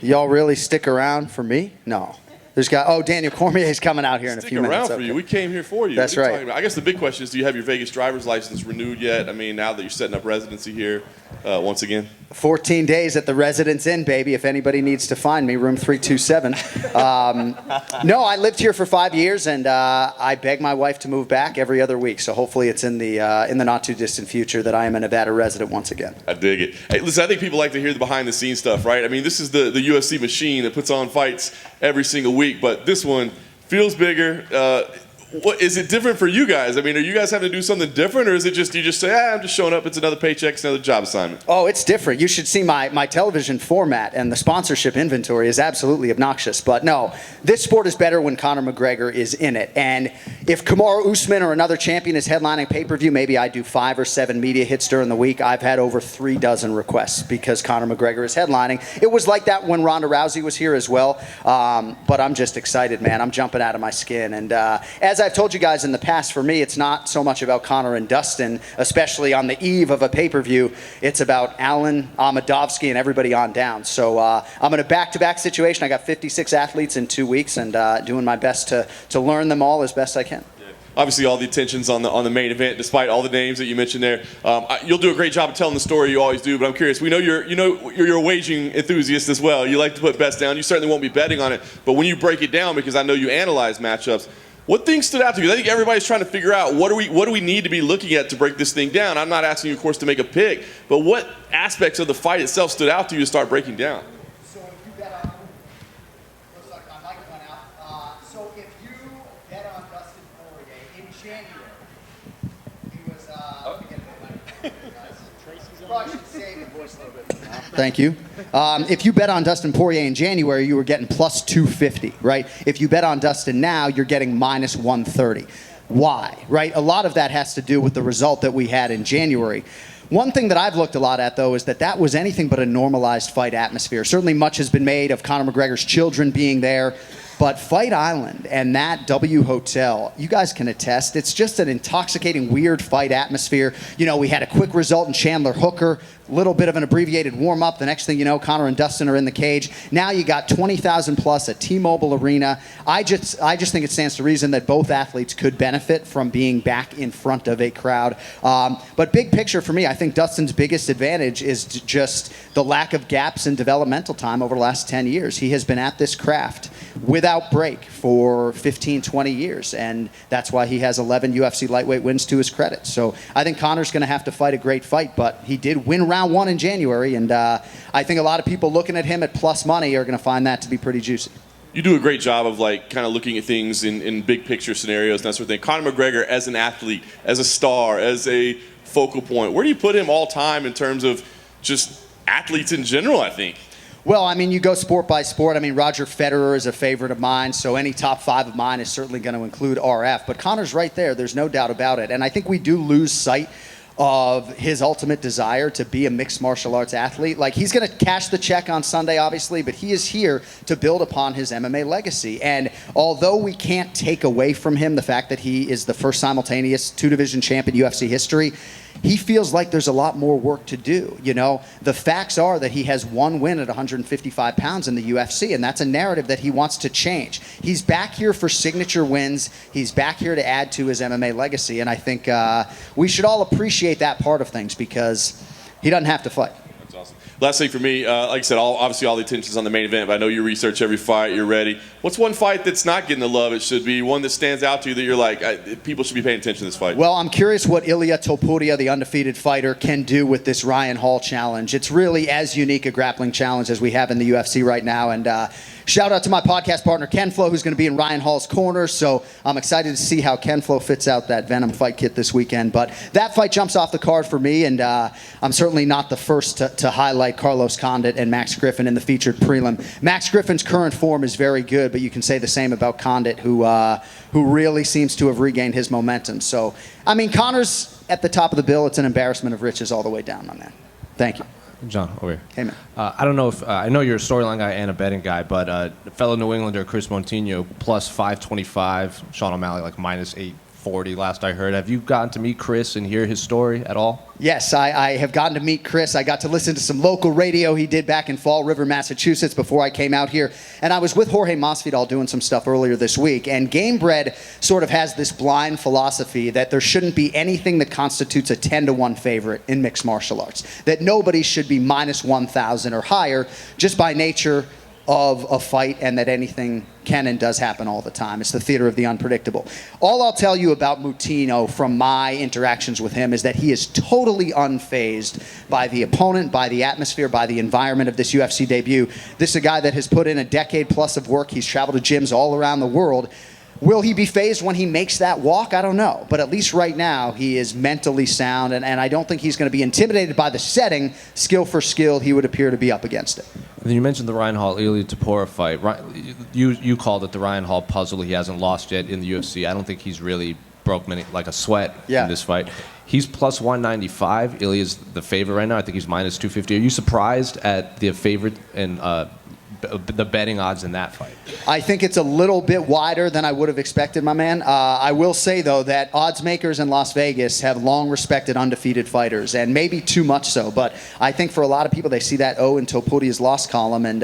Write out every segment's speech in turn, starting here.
Y'all really stick around for me? No. Daniel Cormier's coming out here in a few minutes. Stick around for you. We came here for you. That's right. I guess the big question is, do you have your Vegas driver's license renewed yet? I mean, now that you're setting up residency here once again. 14 days at the Residence Inn, baby. If anybody needs to find me, room 327. No, I lived here for 5 years, and I beg my wife to move back every other week. So hopefully it's in the not too distant future that I am a Nevada resident once again. I dig it. Hey, listen, I think people like to hear the behind-the-scenes stuff, right? I mean, this is the UFC machine that puts on fights every single week, but this one feels bigger. What is it different for you guys? I mean, are you guys having to do something different, or is it just you just say, I'm just showing up, it's another paycheck, it's another job assignment? Oh, it's different. You should see my television format, and the sponsorship inventory is absolutely obnoxious. But no, this sport is better when Conor McGregor is in it. And if Kamaru Usman or another champion is headlining pay-per-view, maybe I do 5 or 7 media hits during the week. I've had over 3 dozen requests because Conor McGregor is headlining. It was like that when Ronda Rousey was here as well. But I'm just excited, man. I'm jumping out of my skin. And as I've told you guys in the past, for me, it's not so much about Conor and Dustin, especially on the eve of a pay-per-view. It's about Allen, Amadovsky, and everybody on down. So I'm in a back-to-back situation. I got 56 athletes in 2 weeks, and doing my best to learn them all as best I can. Obviously, all the attention's on the main event, despite all the names that you mentioned there. You'll do a great job of telling the story. You always do. But I'm curious. We know you're a waging enthusiast as well. You like to put bets down. You certainly won't be betting on it. But when you break it down, because I know you analyze matchups, what things stood out to you? I think everybody's trying to figure out what do we need to be looking at to break this thing down. I'm not asking you, of course, to make a pick, but what aspects of the fight itself stood out to you to start breaking down? So if you bet on, looks like my mic went out. So if you bet on Dustin Poirier in January, he was. Let me get a bit of probably should save the voice a little bit. Thank you. If you bet on Dustin Poirier in January, you were getting plus 250, right? If you bet on Dustin now, you're getting minus 130. Why, right? A lot of that has to do with the result that we had in January. One thing that I've looked a lot at, though, is that was anything but a normalized fight atmosphere. Certainly much has been made of Conor McGregor's children being there. But Fight Island and that W Hotel, you guys can attest, it's just an intoxicating, weird fight atmosphere. You know, we had a quick result in Chandler Hooker, a little bit of an abbreviated warm-up. The next thing you know, Conor and Dustin are in the cage. Now you got 20,000 plus at T-Mobile Arena. I just think it stands to reason that both athletes could benefit from being back in front of a crowd. But big picture for me, I think Dustin's biggest advantage is just the lack of gaps in developmental time over the last 10 years. He has been at this craft without break for 15, 20 years, and that's why he has 11 UFC lightweight wins to his credit. So I think Conor's going to have to fight a great fight, but he did win round 1 in January, and I think a lot of people looking at him at plus money are going to find that to be pretty juicy. You do a great job of kind of looking at things in big picture scenarios and that sort of thing. Conor McGregor as an athlete, as a star, as a focal point, where do you put him all time in terms of just athletes in general, I think? Well, I mean, you go sport by sport. I mean, Roger Federer is a favorite of mine, so any top 5 of mine is certainly going to include RF. But Conor's right there. There's no doubt about it. And I think we do lose sight of his ultimate desire to be a mixed martial arts athlete. Like, he's going to cash the check on Sunday, obviously, but he is here to build upon his MMA legacy. And although we can't take away from him the fact that he is the first simultaneous 2-division champ in UFC history, he feels like there's a lot more work to do. You know, the facts are that he has 1 win at 155 pounds in the UFC, and that's a narrative that he wants to change. He's back here for signature wins. He's back here to add to his MMA legacy, and I think we should all appreciate that part of things because he doesn't have to fight. That's awesome. Last thing for me, like I said, obviously all the attention's on the main event, but I know you research every fight, you're ready. What's one fight that's not getting the love it should be, one that stands out to you that you're like, people should be paying attention to this fight? Well, I'm curious what Ilia Topuria, the undefeated fighter, can do with this Ryan Hall challenge. It's really as unique a grappling challenge as we have in the UFC right now, and shout out to my podcast partner, Ken Flo, who's going to be in Ryan Hall's corner. So I'm excited to see how Ken Flo fits out that Venom fight kit this weekend. But that fight jumps off the card for me, and I'm certainly not the first to highlight Carlos Condit and Max Griffin in the featured prelim. Max Griffin's current form is very good, but you can say the same about Condit, who really seems to have regained his momentum. So, I mean, Conor's at the top of the bill. It's an embarrassment of riches all the way down, my man. Thank you. John, over here. Hey, man. I don't know if I know you're a storyline guy and a betting guy, but fellow New Englander Chris Montigno plus 525, Sean O'Malley like minus 40 last I heard. Have you gotten to meet Chris and hear his story at all? Yes, I have gotten to meet Chris. I got to listen to some local radio he did back in Fall River, Massachusetts before I came out here. And I was with Jorge Masvidal doing some stuff earlier this week. And Gamebred sort of has this blind philosophy that there shouldn't be anything that constitutes a 10-to-1 favorite in mixed martial arts. That nobody should be minus 1,000 or higher just by nature of a fight, and that anything can and does happen all the time. It's the theater of the unpredictable. All I'll tell you about Moutinho from my interactions with him is that he is totally unfazed by the opponent, by the atmosphere, by the environment of this UFC debut. This is a guy that has put in a decade plus of work. He's traveled to gyms all around the world. Will he be fazed when he makes that walk? I don't know. But at least right now, he is mentally sound, and I don't think he's going to be intimidated by the setting. Skill for skill, he would appear to be up against it. And you mentioned the Ryan Hall-Ilya Tapora fight. You called it the Ryan Hall puzzle. He hasn't lost yet in the UFC. I don't think he's really broke like a sweat in this fight. He's plus 195. Ilya's the favorite right now. I think he's minus 250. Are you surprised at the favorite and the betting odds in that fight? I think it's a little bit wider than I would have expected, my man. I will say, though, that odds makers in Las Vegas have long respected undefeated fighters, and maybe too much so. But I think for a lot of people, they see that O in Topuria's loss column, and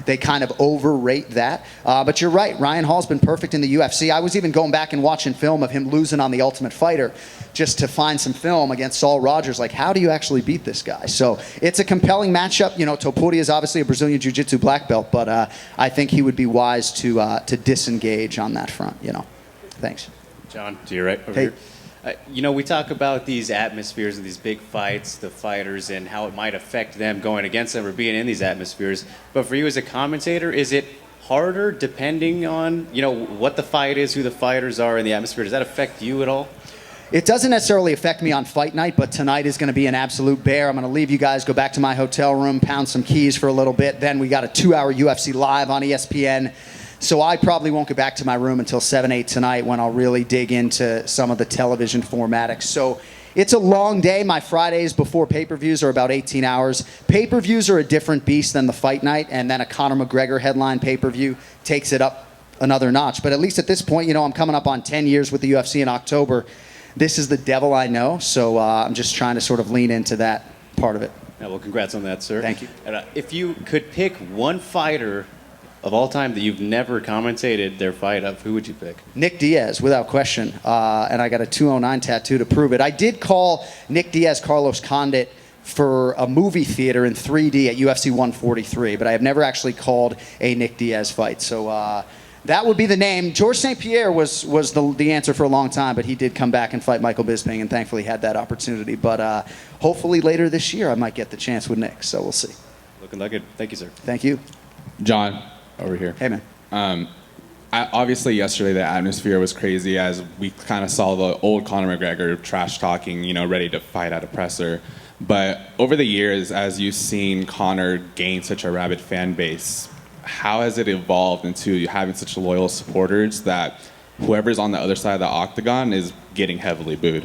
they kind of overrate that. But you're right. Ryan Hall's been perfect in the UFC. I was even going back and watching film of him losing on The Ultimate Fighter just to find some film against Saul Rogers. Like, how do you actually beat this guy? So it's a compelling matchup. You know, Topuria is obviously a Brazilian Jiu-Jitsu black belt, but I think he would be wise to disengage on that front, you know. Thanks. John, to your right over here. You know, we talk about these atmospheres and these big fights, the fighters, and how it might affect them going against them or being in these atmospheres. But for you as a commentator, is it harder depending on, you know, what the fight is, who the fighters are in the atmosphere? Does that affect you at all? It doesn't necessarily affect me on fight night, but tonight is going to be an absolute bear. I'm going to leave you guys, go back to my hotel room, pound some keys for a little bit. Then we got a 2-hour UFC live on ESPN. So I probably won't get back to my room until 7, 8 tonight when I'll really dig into some of the television formatics. So it's a long day. My Fridays before pay-per-views are about 18 hours. Pay-per-views are a different beast than the fight night, and then a Conor McGregor headline pay-per-view takes it up another notch. But at least at this point, you know, I'm coming up on 10 years with the UFC in October. This is the devil I know, so I'm just trying to sort of lean into that part of it. Yeah, well, congrats on that, sir. Thank you. And, if you could pick one fighter of all time that you've never commentated their fight of, who would you pick? Nick Diaz, without question. And I got a 209 tattoo to prove it. I did call Nick Diaz Carlos Condit for a movie theater in 3D at UFC 143, but I have never actually called a Nick Diaz fight. So that would be the name. Georges St-Pierre was the answer for a long time, but he did come back and fight Michael Bisping, and thankfully had that opportunity. But hopefully later this year I might get the chance with Nick, so we'll see. Looking like it. Thank you, sir. Thank you. John, over here. Hey, man. Obviously, yesterday the atmosphere was crazy as we kind of saw the old Conor McGregor trash talking, you know, ready to fight at a presser. But over the years, as you've seen Conor gain such a rabid fan base, how has it evolved into having such loyal supporters that whoever's on the other side of the octagon is getting heavily booed?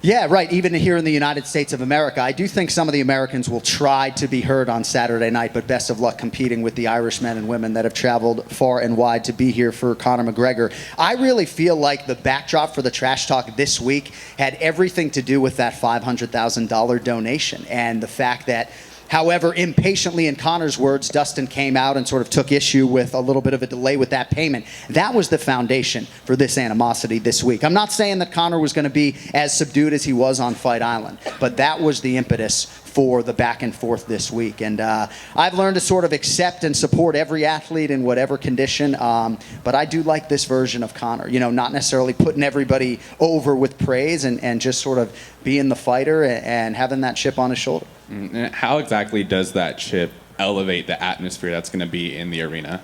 Yeah, right. Even here in the United States of America, I do think some of the Americans will try to be heard on Saturday night, but best of luck competing with the Irish men and women that have traveled far and wide to be here for Conor McGregor. I really feel like the backdrop for the trash talk this week had everything to do with that $500,000 donation and the fact that, however, impatiently, in Conor's words, Dustin came out and sort of took issue with a little bit of a delay with that payment. That was the foundation for this animosity this week. I'm not saying that Conor was going to be as subdued as he was on Fight Island, but that was the impetus for the back and forth this week. And I've learned to sort of accept and support every athlete in whatever condition, but I do like this version of Conor. You know, not necessarily putting everybody over with praise and just sort of being the fighter and having that chip on his shoulder. And how exactly does that chip elevate the atmosphere that's going to be in the arena?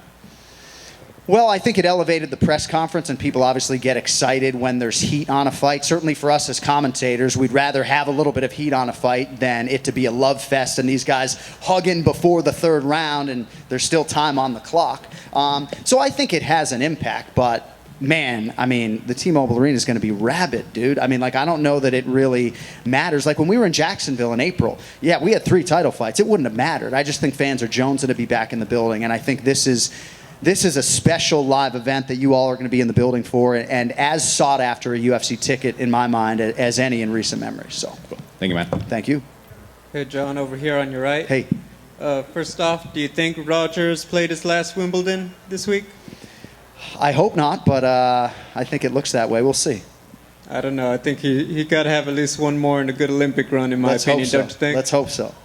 Well, I think it elevated the press conference, and people obviously get excited when there's heat on a fight. Certainly for us as commentators, we'd rather have a little bit of heat on a fight than it to be a love fest and these guys hugging before the third round and there's still time on the clock. So I think it has an impact, but man, I mean, the T-Mobile Arena is going to be rabid, dude. I mean, like, I don't know that it really matters. Like, when we were in Jacksonville in April, yeah, we had 3 title fights. It wouldn't have mattered. I just think fans are jonesing to be back in the building, and I think this is this is a special live event that you all are going to be in the building for, and as sought after a UFC ticket in my mind as any in recent memory. So, Thank you, man. thank you. Hey, John, over here on your right. Hey. First off, do you think Rogers played his last Wimbledon this week? I hope not, but I think it looks that way. We'll see. I don't know. I think he got to have at least one more in a good Olympic run, in my opinion, don't you think? Let's hope so.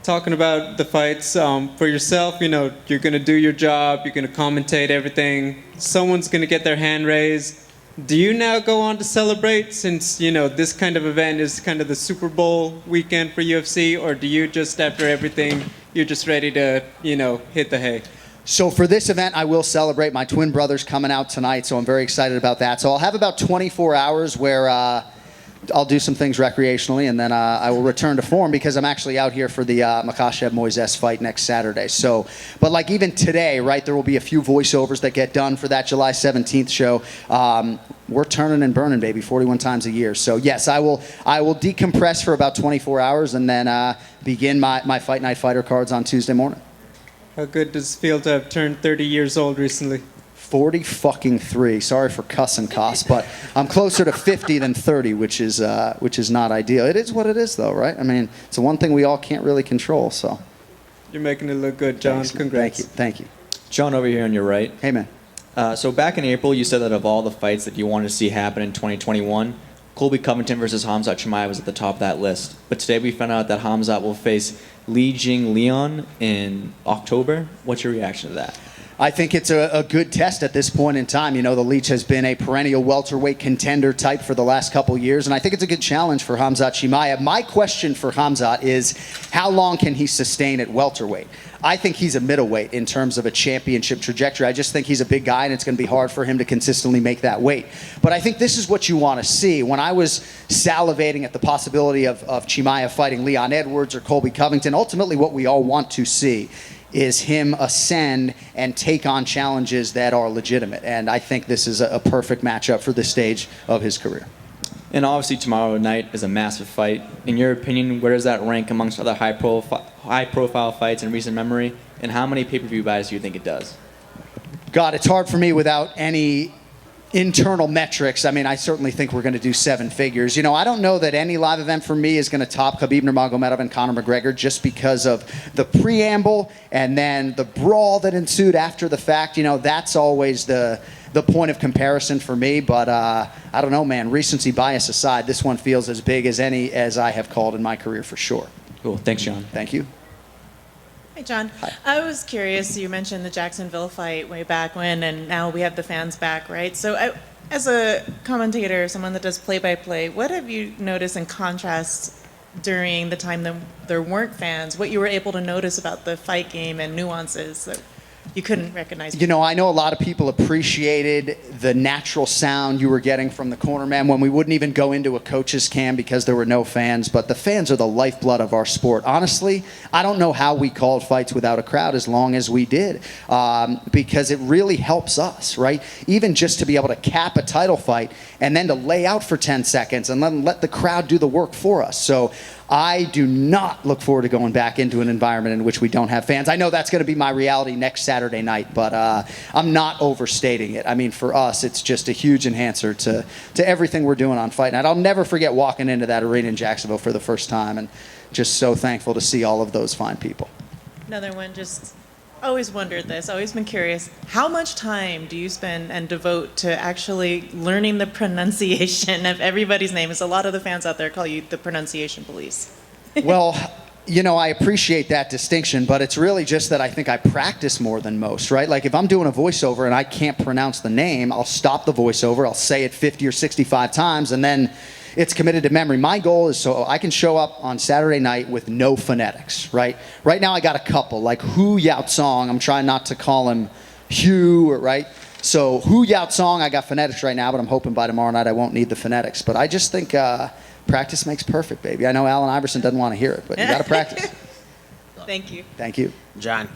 Talking about the fights, for yourself, you know, you're going to do your job, you're going to commentate everything, someone's going to get their hand raised. Do you now go on to celebrate since, you know, this kind of event is kind of the Super Bowl weekend for UFC, or do you just, after everything, you're just ready to, you know, hit the hay? So for this event, I will celebrate. My twin brother's coming out tonight, so I'm very excited about that. So I'll have about 24 hours where I'll do some things recreationally, and then I will return to form because I'm actually out here for the Makhachev-Moises fight next Saturday. So, but like even today, right, there will be a few voiceovers that get done for that July 17th show. We're turning and burning, baby, 41 times a year. So yes, I will decompress for about 24 hours and then begin my Fight Night Fighter cards on Tuesday morning. How good does it feel to have turned 30 years old recently? 43. Sorry for cussing, Koss, but I'm closer to 50 than 30, which is not ideal. It is what it is, though, right? I mean, it's the one thing we all can't really control. So. You're making it look good, John. Thanks. Congrats. Thank you. John, over here on your right. Hey, man. So back in April, you said that of all the fights that you wanted to see happen in 2021, Colby Covington versus Khamzat Chimaev was at the top of that list. But today we found out that Khamzat will face Li Jing Leon in October. What's your reaction to that? I think it's a good test at this point in time. You know, the Leech has been a perennial welterweight contender type for the last couple years, and I think it's a good challenge for Khamzat Chimaev. My question for Khamzat is, how long can he sustain at welterweight? I think he's a middleweight in terms of a championship trajectory. I just think he's a big guy, and it's going to be hard for him to consistently make that weight. But I think this is what you want to see. When I was salivating at the possibility of Chimaev fighting Leon Edwards or Colby Covington, ultimately what we all want to see is him ascend and take on challenges that are legitimate. And I think this is a perfect matchup for this stage of his career. And obviously tomorrow night is a massive fight. In your opinion, where does that rank amongst other high-profile fights in recent memory? And how many pay-per-view buys do you think it does? God, it's hard for me without any internal metrics. I mean, I certainly think we're going to do 7 figures. You know, I don't know that any live event for me is going to top Khabib Nurmagomedov and Conor McGregor just because of the preamble and then the brawl that ensued after the fact. You know, that's always the point of comparison for me. But I don't know, man. Recency bias aside, this one feels as big as any as I have called in my career for sure. Cool. Thanks, John. Thank you. Hey, John. Hi. I was curious, you mentioned the Jacksonville fight way back when, and now we have the fans back, right? So as a commentator, someone that does play-by-play, what have you noticed in contrast during the time that there weren't fans, what you were able to notice about the fight game and nuances that you couldn't recognize? You know, I know a lot of people appreciated the natural sound you were getting from the cornerman when we wouldn't even go into a coach's cam because there were no fans, but the fans are the lifeblood of our sport. Honestly, I don't know how we called fights without a crowd as long as we did, because it really helps us, right? Even just to be able to cap a title fight and then to lay out for 10 seconds and then let the crowd do the work for us. So I do not look forward to going back into an environment in which we don't have fans. I know that's going to be my reality next Saturday night, but I'm not overstating it. I mean, for us, it's just a huge enhancer to everything we're doing on Fight Night. I'll never forget walking into that arena in Jacksonville for the first time and just so thankful to see all of those fine people. Another one, just always wondered this, always been curious. How much time do you spend and devote to actually learning the pronunciation of everybody's name? As a lot of the fans out there call you the pronunciation police. Well, you know, I appreciate that distinction, but it's really just that I think I practice more than most, right? Like if I'm doing a voiceover and I can't pronounce the name, I'll stop the voiceover, I'll say it 50 or 65 times, and then it's committed to memory. My goal is so I can show up on Saturday night with no phonetics, right? Right now I got a couple, like Hu Yao Song. I'm trying not to call him Hugh, right? So Hu Yao Song, I got phonetics right now, but I'm hoping by tomorrow night I won't need the phonetics. But I just think practice makes perfect, baby. I know Allen Iverson doesn't want to hear it, but you got to practice. Thank you. Thank you. John,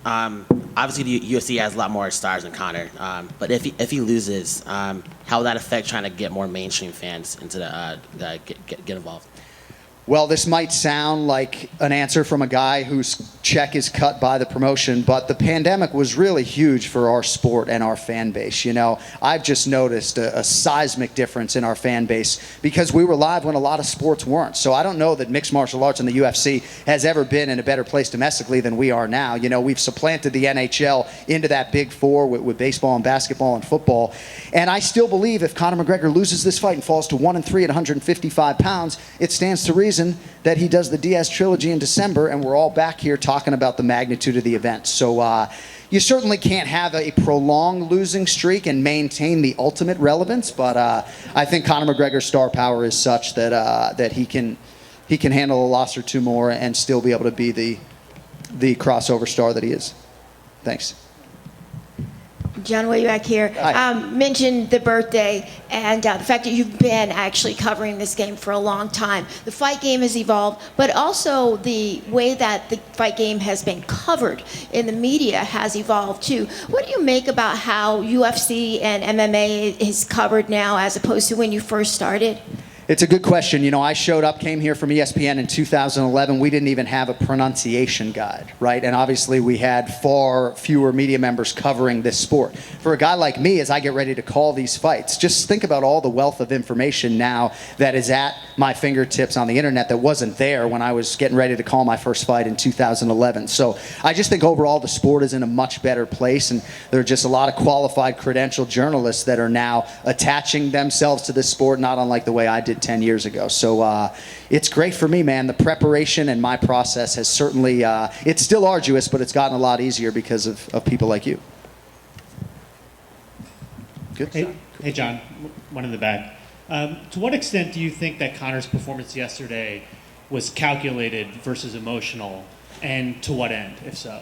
obviously the UFC has a lot more stars than Conor, but if he loses, how will that affect trying to get more mainstream fans into get involved? Well, this might sound like an answer from a guy who's check is cut by the promotion, but the pandemic was really huge for our sport and our fan base. You know, I've just noticed a seismic difference in our fan base because we were live when a lot of sports weren't. So I don't know that mixed martial arts and the UFC has ever been in a better place domestically than we are now. You know, we've supplanted the NHL into that big four with baseball and basketball and football. And I still believe if Conor McGregor loses this fight and falls to 1-3 at 155 pounds, it stands to reason that he does the Diaz trilogy in December, and we're all back here talking about the magnitude of the event. So you certainly can't have a prolonged losing streak and maintain the ultimate relevance, but I think Conor McGregor's star power is such that he can handle a loss or two more and still be able to be the crossover star that he is. Thanks. John, way back here. Mentioned the birthday and the fact that you've been actually covering this game for a long time. The fight game has evolved, but also the way that the fight game has been covered in the media has evolved too. What do you make about how UFC and MMA is covered now as opposed to when you first started? It's a good question. You know, I came here from ESPN in 2011. We didn't even have a pronunciation guide, right? And obviously we had far fewer media members covering this sport. For a guy like me, as I get ready to call these fights, just think about all the wealth of information now that is at my fingertips on the internet that wasn't there when I was getting ready to call my first fight in 2011. So I just think overall the sport is in a much better place, and there are just a lot of qualified credentialed journalists that are now attaching themselves to this sport, not unlike the way I did 10 years ago. So it's great for me, man. The preparation and my process has certainly, it's still arduous, but it's gotten a lot easier because of people like you. Good. Hey, John, one in the back. To what extent do you think that Conor's performance yesterday was calculated versus emotional, and to what end, if so?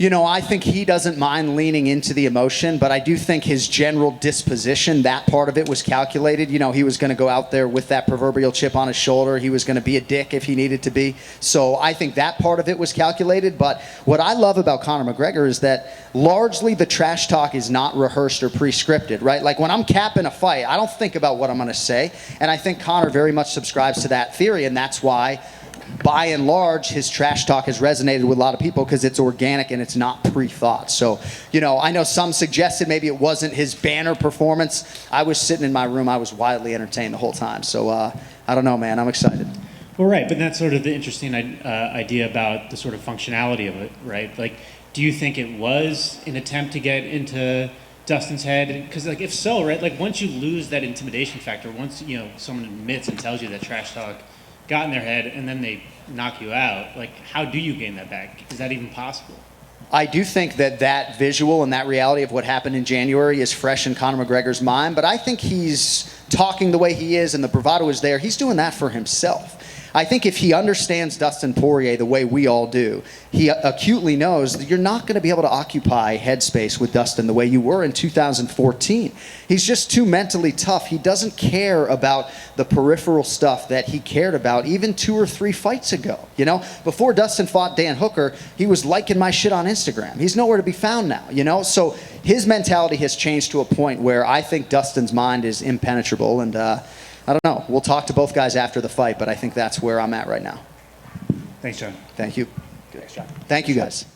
You know, I think he doesn't mind leaning into the emotion, but I do think his general disposition, that part of it was calculated. You know, he was going to go out there with that proverbial chip on his shoulder. He was going to be a dick if he needed to be. So I think that part of it was calculated. But what I love about Conor McGregor is that largely the trash talk is not rehearsed or pre-scripted, right? Like when I'm capping a fight, I don't think about what I'm going to say. And I think Conor very much subscribes to that theory, and that's why by and large, his trash talk has resonated with a lot of people because it's organic and it's not pre-thought. So, you know, I know some suggested maybe it wasn't his banner performance. I was sitting in my room. I was wildly entertained the whole time. So, I don't know, man. I'm excited. Well, right, but that's sort of the interesting idea about the sort of functionality of it, right? Like, do you think it was an attempt to get into Dustin's head? Because, like, if so, right, like, once you lose that intimidation factor, once, you know, someone admits and tells you that trash talk got in their head and then they knock you out, like, how do you gain that back? Is that even possible? I do think that visual and that reality of what happened in January is fresh in Conor McGregor's mind, but I think he's talking the way he is and the bravado is there. He's doing that for himself. I think if he understands Dustin Poirier the way we all do, he acutely knows that you're not going to be able to occupy headspace with Dustin the way you were in 2014. He's just too mentally tough. He doesn't care about the peripheral stuff that he cared about even 2 or 3 fights ago. You know, before Dustin fought Dan Hooker, he was liking my shit on Instagram. He's nowhere to be found now, you know? So his mentality has changed to a point where I think Dustin's mind is impenetrable, and I don't know. We'll talk to both guys after the fight, but I think that's where I'm at right now. Thanks, John. Thank you. Thanks, John. Thank you, guys.